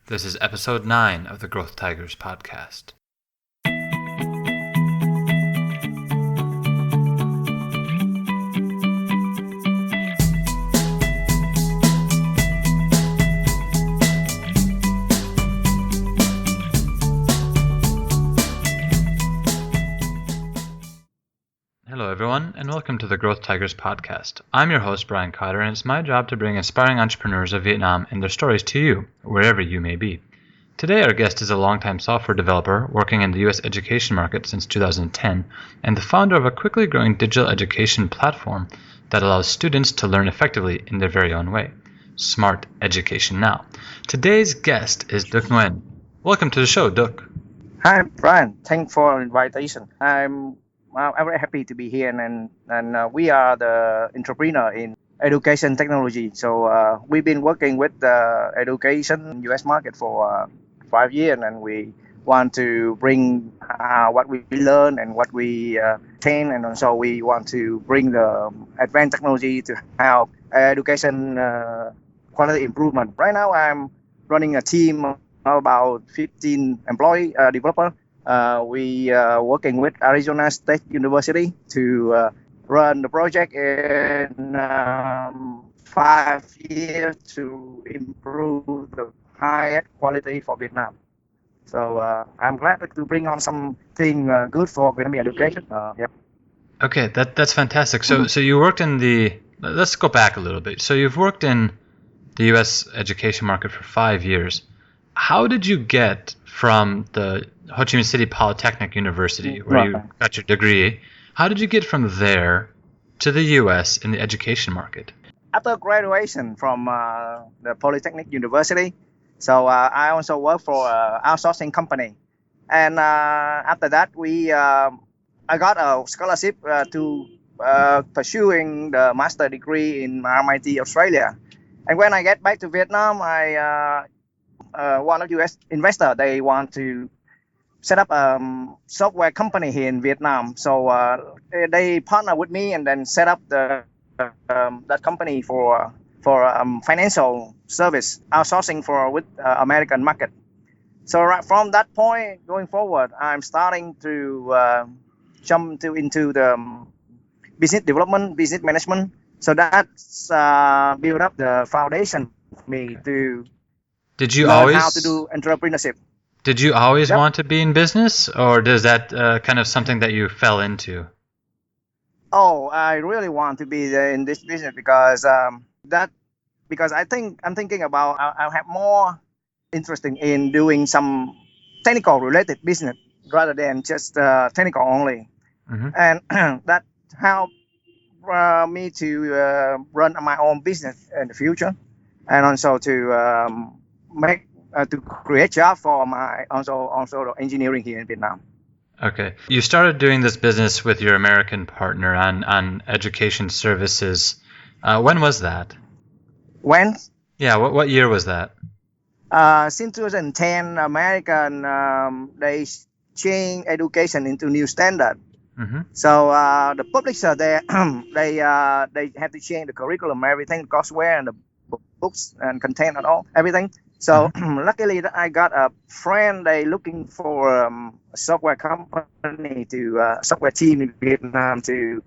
This is episode 9 of the Growth Tigers podcast. Hello everyone, and welcome to the Growth Tigers podcast. I'm your host, Brian Cotter, and it's my job to bring inspiring entrepreneurs of Vietnam and their stories to you, wherever you may be. Today our guest is a longtime software developer working in the U.S. education market since 2010, and the founder of a quickly growing digital education platform that allows students to learn effectively in their very own way. Smart Education Now. Today's guest is Nguyen. Welcome to the show, Duc. Hi, Brian. Thanks for the invitation. I'm very happy to be here, and we are the entrepreneur in education technology. So we've been working with the education U.S. market for 5 years, and we want to bring what we learn and what we train, and also we want to bring the advanced technology to help education quality improvement. Right now, I'm running a team of about 15 employee developers. We are working with Arizona State University to run the project in 5 years to improve the highest quality for Vietnam. So I'm glad to bring on something good for Vietnamese education. Yep. Okay, that's fantastic. So you worked in let's go back a little bit. So you've worked in the U.S. education market for 5 years. How did you get from the Ho Chi Minh City Polytechnic University, where you got your degree, how did you get from there to the U.S. in the education market? After graduation from the Polytechnic University, so I also work for an outsourcing company. And after that, I got a scholarship to pursuing the master degree in MIT, Australia. And when I get back to Vietnam, one of U.S. investor, they want to set up a software company here in Vietnam. So they partner with me and then set up that company for financial service outsourcing with American market. So right from that point going forward, I'm starting to jump into the business development, business management. So that's build up the foundation for me to learn how to do entrepreneurship. Did you always want to be in business, or is that kind of something that you fell into? Oh, I really want to be in this business because I'm thinking about I have more interesting in doing some technical related business rather than just technical only, and that helped me to run my own business in the future, and also to to create job for my also engineering here in Vietnam. Okay. You started doing this business with your American partner on education services. When was that? When? Yeah, what year was that? Since 2010, American they change education into new standard. So the publisher they have to change the curriculum, everything, courseware and the books and content and all everything. So luckily I got a friend, they looking for a software company software team in Vietnam to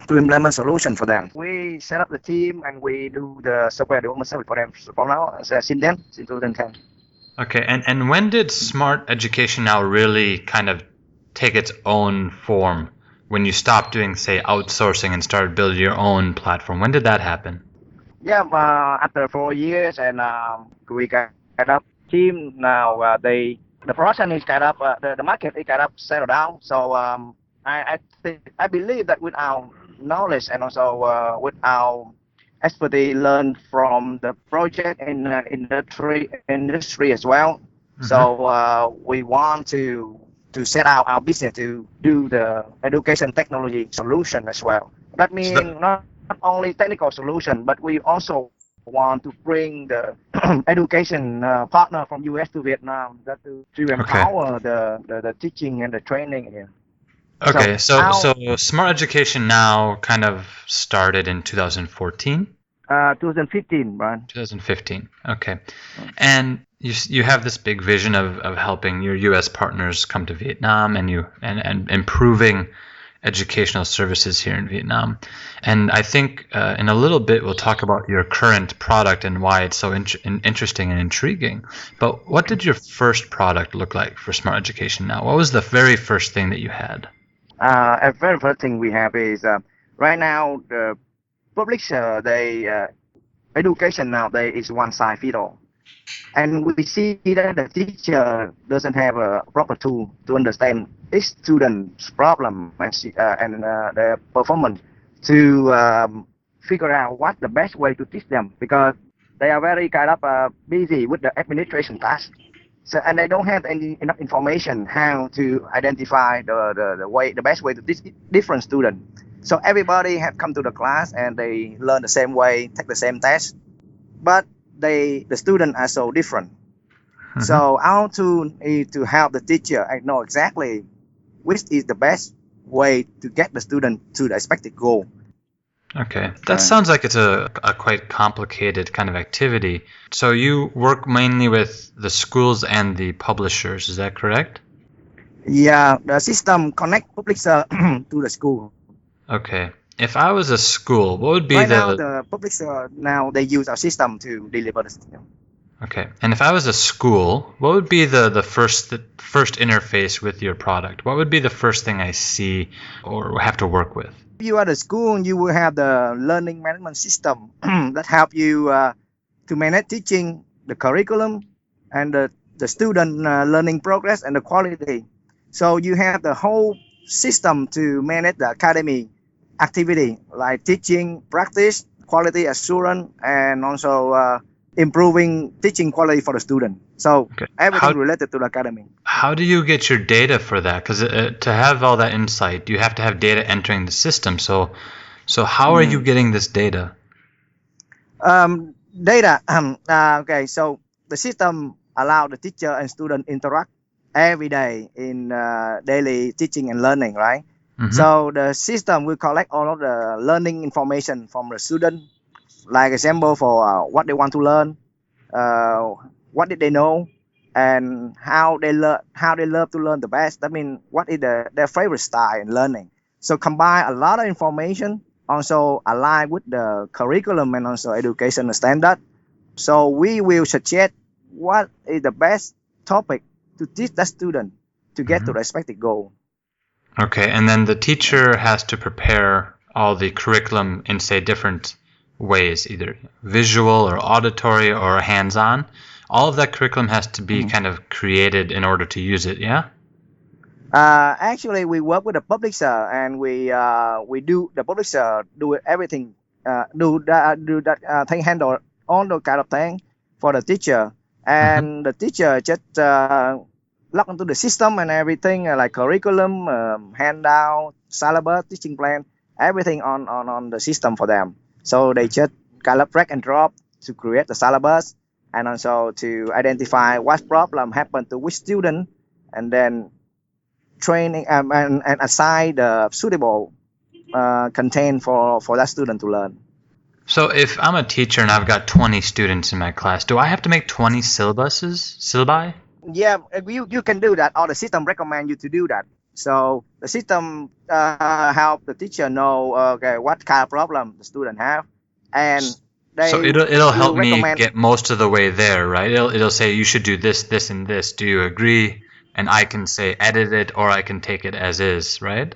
implement solution for them. We set up the team and we do the software development service for them for now since 2010. Okay, and when did Smart Education Now really kind of take its own form? When you stopped doing, say, outsourcing and started building your own platform, when did that happen? Yeah, after 4 years, and we got up team now. The production is kind of the market is kind of settled down. So I believe that with our knowledge and also with our expertise learned from the project in industry as well. So we want to set out our business to do the education technology solution as well. That means not only technical solution, but we also want to bring the education partner from US to Vietnam to empower the teaching and the training here. Okay, so Smart Education Now kind of started in 2014? 2015, Brian. 2015, okay. And you have this big vision of helping your U.S. partners come to Vietnam and improving educational services here in Vietnam. And I think in a little bit we'll talk about your current product and why it's so interesting and intriguing. But what did your first product look like for Smart Education now? What was the very first thing that you had? A very first thing we have is right now the public education nowadays is one size fits all, and we see that the teacher doesn't have a proper tool to understand each student's problem and their performance to figure out what the best way to teach them, because they are very kind of busy with the administration task. So, and they don't have enough information how to identify the best way to teach different students. So everybody have come to the class and they learn the same way, take the same test, but the students are so different. Mhm. So our tool is to help the teacher know exactly which is the best way to get the student to the expected goal. Okay, that sounds like it's a quite complicated kind of activity. So you work mainly with the schools and the publishers, is that correct? Yeah, the system connect publisher to the school. Okay. If I was a school, what would be Right now, the publisher now they use our system to deliver the system. Okay. And if I was a school, what would be the first interface with your product? What would be the first thing I see or have to work with? If you are the school, you will have the learning management system that help you to manage teaching, the curriculum, and the student learning progress and the quality. So you have the whole system to manage the academy activity like teaching, practice, quality assurance, and also improving teaching quality for the student. So Okay. everything related to the academy. How do you get your data for that? Because to have all that insight, you have to have data entering the system. So how are you getting this data? Data. Okay, so the system allow the teacher and student interact every day in daily teaching and learning, right? Mhm. So the system will collect all of the learning information from the student, like example for what they want to learn, what did they know, and how they love to learn the best. I mean, what is their favorite style in learning. So combine a lot of information, also align with the curriculum and also education standard. So we will suggest what is the best topic to teach that student to get to the expected goal. Okay, and then the teacher has to prepare all the curriculum in, say, different ways, either visual or auditory or hands-on. All of that curriculum has to be kind of created in order to use it, yeah? Actually, we work with the publisher, and we do the publisher do everything, thing, handle all the kind of thing for the teacher, and the teacher just log into the system and everything like curriculum, handout, syllabus, teaching plan, everything on the system for them. So they just kind of drag and drop to create the syllabus and also to identify what problem happened to which student, and then training and assign the suitable content for that student to learn. So if I'm a teacher and I've got 20 students in my class, do I have to make 20 syllabi? Yeah, you can do that, or the system recommend you to do that. So the system help the teacher know what kind of problem the student have, and So it'll help me recommend. get most of the way there, right? It'll say you should do this, this, and this. Do you agree? And I can say edit it, or I can take it as is, right?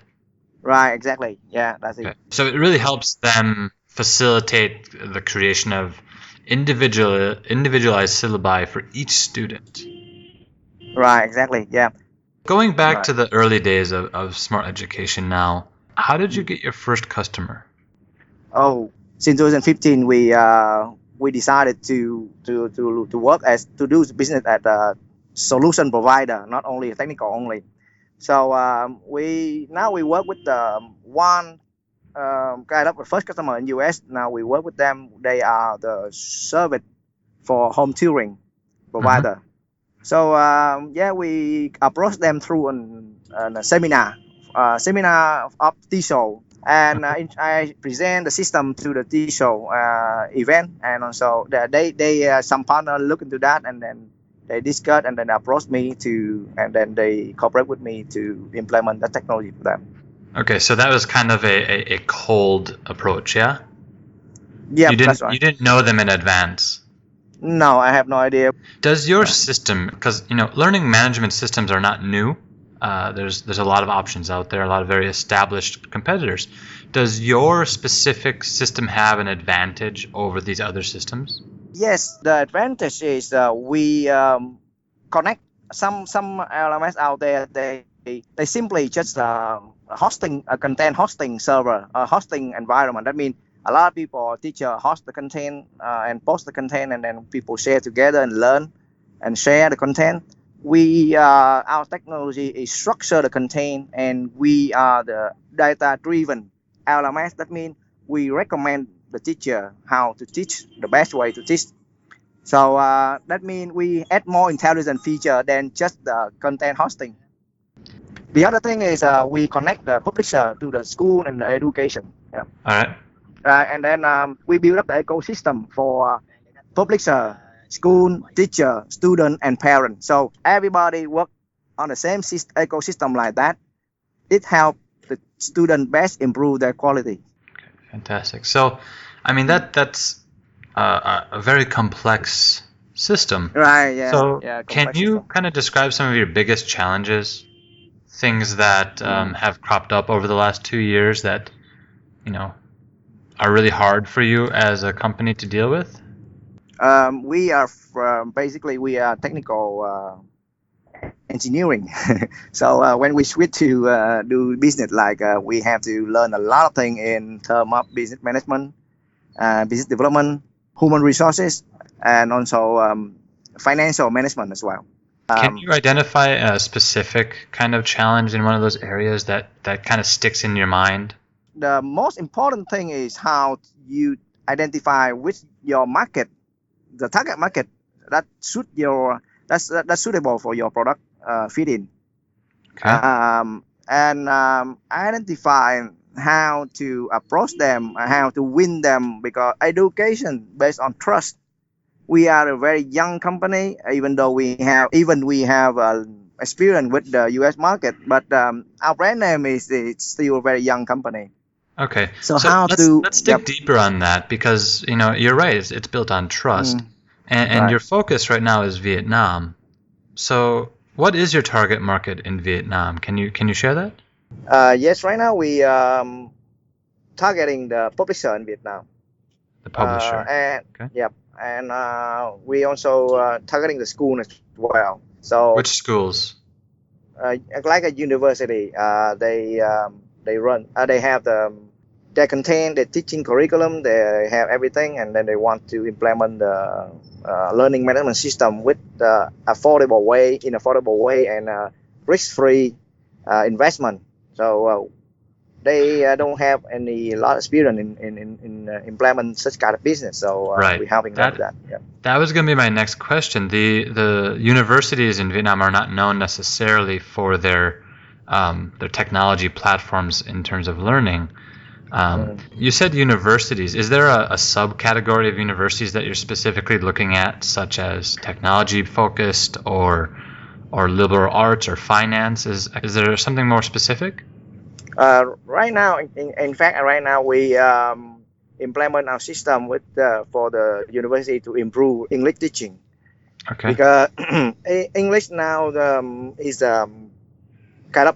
Right, exactly. Yeah, that's it. Okay. So it really helps them facilitate the creation of individualized syllabi for each student. Right, exactly. Yeah. Going back Right. to the early days of Smart Education now, how did you get your first customer? Oh, since 2015, we decided to work to do business as a solution provider, not only technical only. So we work with one kind of the first customer in US. Now we work with them. They are the service for home tutoring provider. So we approach them through a seminar of TESOL, and I present the system to the TESOL event, and also they some partner look into that, and then they discuss and then approach me and then they cooperate with me to implement the technology for them. Okay, so that was kind of a cold approach, yeah? Yeah, that's right. You didn't know them in advance. No, I have no idea. Does your system, because learning management systems are not new. There's a lot of options out there, a lot of very established competitors. Does your specific system have an advantage over these other systems? Yes, the advantage is we connect some LMS out there. They simply just hosting a content hosting server, a hosting environment. That means a lot of people, teacher host the content and post the content, and then people share together and learn and share the content. Our technology is structure the content, and we are the data-driven LMS. That means we recommend the teacher how to teach, the best way to teach. So that means we add more intelligent feature than just the content hosting. The other thing is we connect the publisher to the school and the education. Yeah. All right. And then we build up the ecosystem for publisher, school, teacher, student, and parent. So everybody work on the same ecosystem like that. It helps the student best improve their quality. Fantastic. So, I mean that's a very complex system. Right. Yeah. So, yeah, can you system. kind of describe some of your biggest challenges, things that have cropped up over the last 2 years that are really hard for you as a company to deal with? We are basically technical engineering. So when we switch to do business, like we have to learn a lot of things in terms of business management, business development, human resources, and also financial management as well. Can you identify a specific kind of challenge in one of those areas that kind of sticks in your mind? The most important thing is how you identify which your market, the target market that's suitable for your product fit in. Okay. And identify how to approach them, how to win them, because education based on trust. We are a very young company, even though we have experience with the U.S. market, but our brand name is still a very young company. Okay. So let's dig deeper on that, because you're right. It's built on trust, and right. Your focus right now is Vietnam. So what is your target market in Vietnam? Can you share that? Yes, right now we targeting the publisher in Vietnam. The publisher. And we also targeting the school as well. So which schools? Like a university, they run. They have their content, the teaching curriculum. They have everything, and then they want to implement the learning management system with the affordable way and risk-free investment. So they don't have a lot of experience in implement such kind of business. So right. we're helping them with that. Yeah. That was going to be my next question. The universities in Vietnam are not known necessarily for their technology platforms in terms of learning. You said universities. Is there a subcategory of universities that you're specifically looking at, such as technology focused or liberal arts or finance? Is there something more specific? Right now, in fact, right now we implement our system for the university to improve English teaching. Okay. Because English now is kind of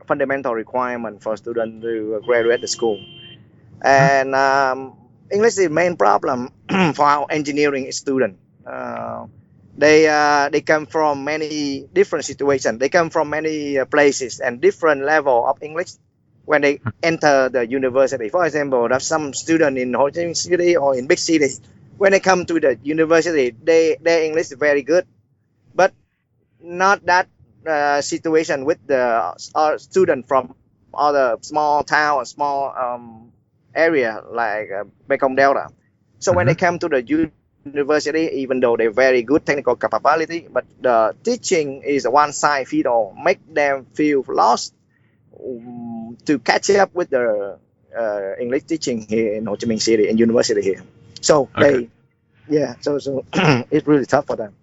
fundamental requirement for students to graduate the school. And English is the main problem for our engineering students. They come from many different situations. They come from many places and different level of English when they enter the university. For example, there's some student in Ho Chi Minh City or in big city. When they come to the university, their English is very good, but not that situation with the student from other small town or small area like Mekong Delta. So when they come to the university, even though they're very good technical capability, but the teaching is a one-size fit all, make them feel lost to catch up with the English teaching here in Ho Chi Minh City and university here. So so it's really tough for them.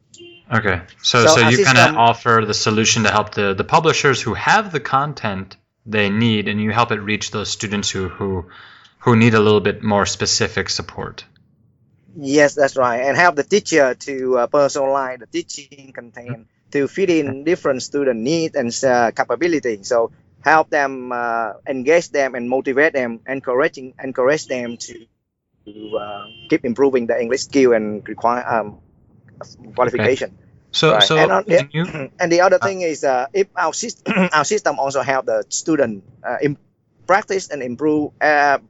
Okay. So our you kind of system, offer the solution to help the publishers who have the content they need, and you help it reach those students who need a little bit more specific support. yes, that's right, and help the teacher to personalize the teaching content to fit Okay. in different student needs and capability. So help them, engage them, and motivate them, encourage them to keep improving the English skill and require Okay. qualification. So Right, so can you? and the other Uh, thing is, if our our system also help the student practice and improve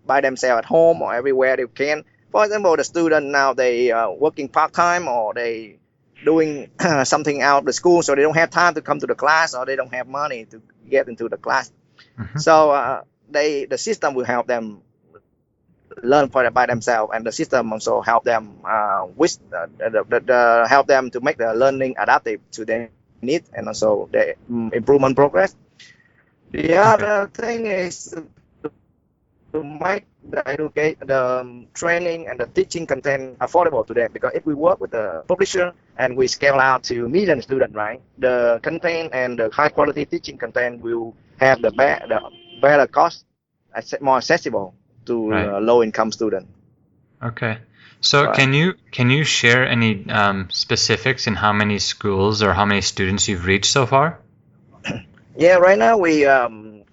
by themselves at home or everywhere they can. For example, the student now they working part time, or they doing something out of the school, so they don't have time to come to the class, or they don't have money to get into the class. mhm. So the system will help them learn for by themselves, and the system also help them with help them to make the learning adaptive to their needs, and also the improvement progress. The Okay. other thing is to make the training and the teaching content affordable to them, because if we work with the publisher and we scale out to million students, right, the content and the high quality teaching content will have the better cost, more accessible to Right. low income students. Okay. So Right. can you share any specifics in how many schools or how many students you've reached so far? Yeah, right now we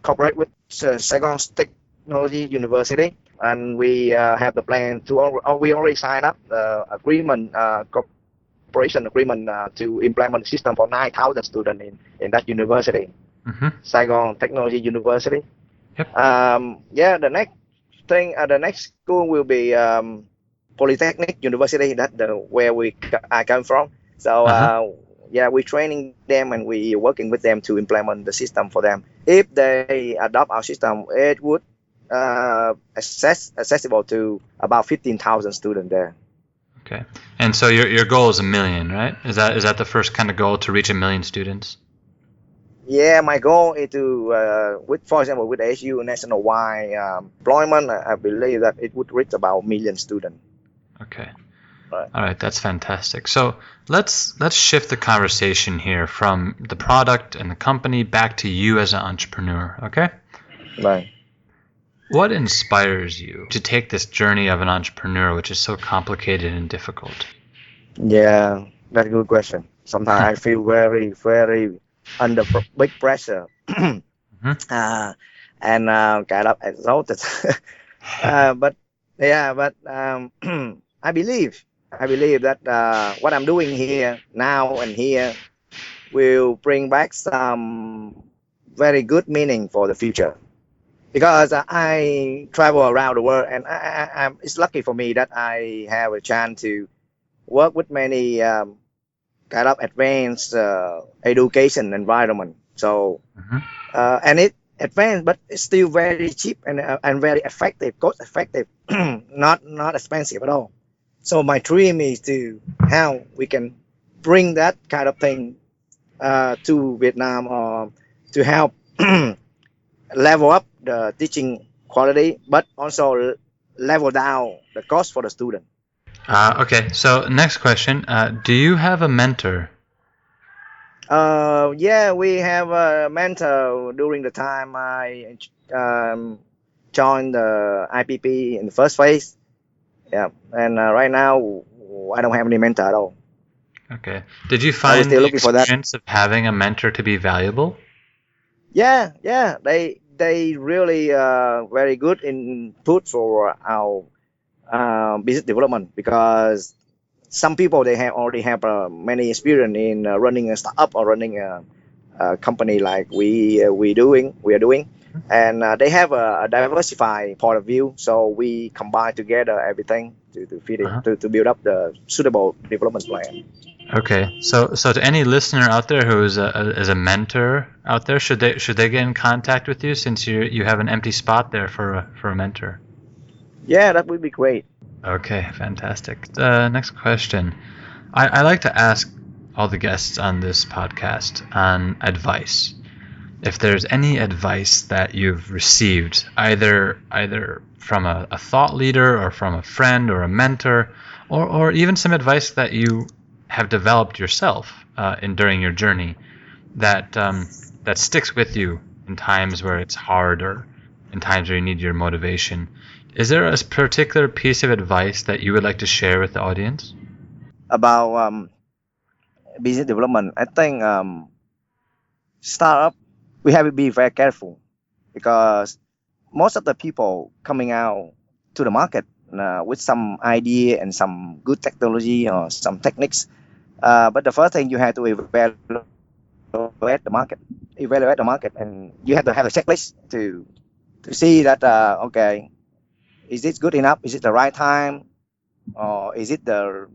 cooperate with Saigon Technology University, and we have the plan to. We already signed up the agreement, cooperation agreement to implement the system for 9,000 students in that university, Mm-hmm. Saigon Technology University. Yep. Yeah, the next school will be Polytechnic University. That the where I come from. So Uh-huh. yeah, we're training them and we working with them to implement the system for them. If they adopt our system, it would accessible to about 15,000 students there. Okay. And so your goal is 1 million, right? Is that the first kind of goal, to reach 1 million students? Yeah, my goal is to, with for example, with SU national wide employment, I believe that it would reach about 1 million students. Okay. Right. All right, that's fantastic. So let's shift the conversation here from the product and the company back to you as an entrepreneur, okay? Right. What inspires you to take this journey of an entrepreneur, which is so complicated and difficult? Yeah, that's a good question. Sometimes I feel very under big pressure, and kind of exhausted. But yeah, but I believe that what I'm doing here now and here will bring back some very good meaning for the future. Because I travel around the world, and it's lucky for me that I have a chance to work with many kind of advanced education environment. So Mhm. and it advanced, but it's still very cheap and very effective, cost effective, not expensive at all. So my dream is to how we can bring that kind of thing to Vietnam, or to help level up the teaching quality, but also level down the cost for the student. Okay, so next question. Do you have a mentor? Yeah, we have a mentor during the time I joined the IPP in the first phase. Yeah, and right now I don't have any mentor at all. Okay. Did you We're find still the looking for that. experience of having a mentor to be valuable? Yeah, they really very good input for our business development, because some people they have already have many experience in running a startup or running a company like we are doing, and they have a diversified point of view. So we combine together everything to fit Uh-huh. it to build up the suitable development plan. Okay. So to any listener out there who is a mentor out there, should they get in contact with you, since you have an empty spot there for a mentor? Yeah, that would be great. Okay, fantastic. Next question. I like to ask all the guests on this podcast on advice. If there's any advice that you've received, either from a thought leader or from a friend or a mentor, or even some advice that you have developed yourself during your journey that sticks with you in times where it's hard or in times where you need your motivation. Is there a particular piece of advice that you would like to share with the audience? About business development, I think startup, we have to be very careful because most of the people coming out to the market with some idea and some good technology or some techniques. But the first thing you have to evaluate the market, and you have to have a checklist to see that okay, is this good enough? Is it the right time, or is it the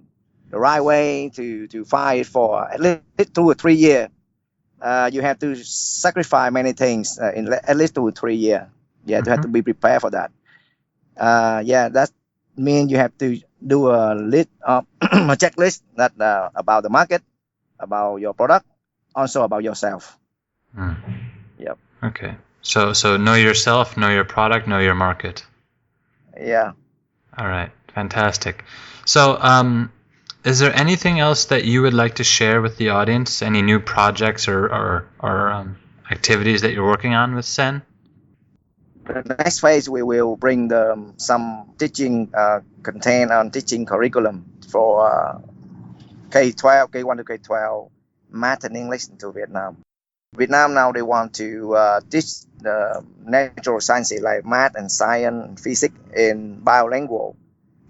right way to fight for at least 2 or 3 years? You have to sacrifice many things in at least 2 or 3 years. You have to be prepared for that. That means you have to do a list of a checklist that about the market, about your product, also about yourself. Yep. Okay. So know yourself, know your product, know your market. Yeah. All right. Fantastic. So, is there anything else that you would like to share with the audience? Any new projects or activities that you're working on with Sen? The next phase, we will bring some teaching content on teaching curriculum for K-12, K1 to K-12, math and English to Vietnam. Vietnam now they want to teach the natural sciences like math and science and physics in bilingual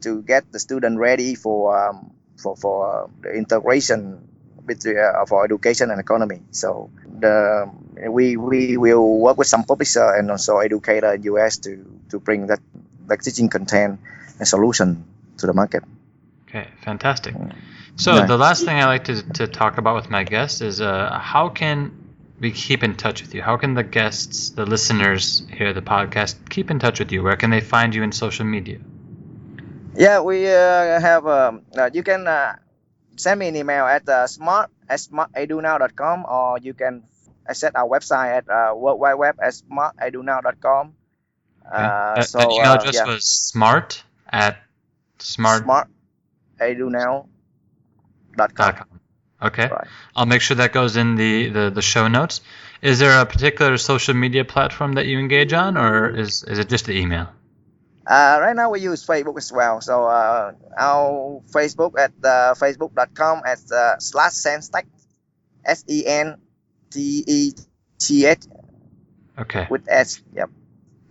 to get the student ready for the integration between for education and economy. So we will work with some publisher and also educator in US to bring that like teaching content and solution to the market. Okay, fantastic. So the last thing I like to talk about with my guests is how can we keep in touch with you? How can the guests, the listeners here at the podcast, keep in touch with you? Where can they find you in social media? Yeah, we have. You can send me an email at smart@smartedunow.com, or you can access our website at worldwideweb@smartedunow.com. The email address was smart@smartedunow.com. Okay. Right. I'll make sure that goes in the show notes. Is there a particular social media platform that you engage on, or is it just the email? Right now we use Facebook as well. So our Facebook at facebook.com /sentech, SENTETH. Okay. With S. Yep.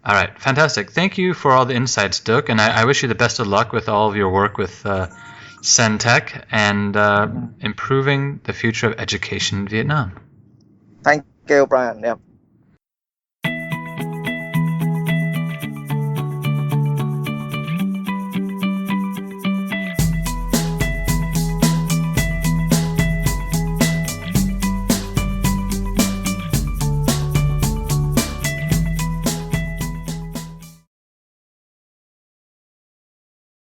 All right. Fantastic. Thank you for all the insights, Duc, and I wish you the best of luck with all of your work with Syntech and improving the future of education in Vietnam. Thank you, Brian. Yep.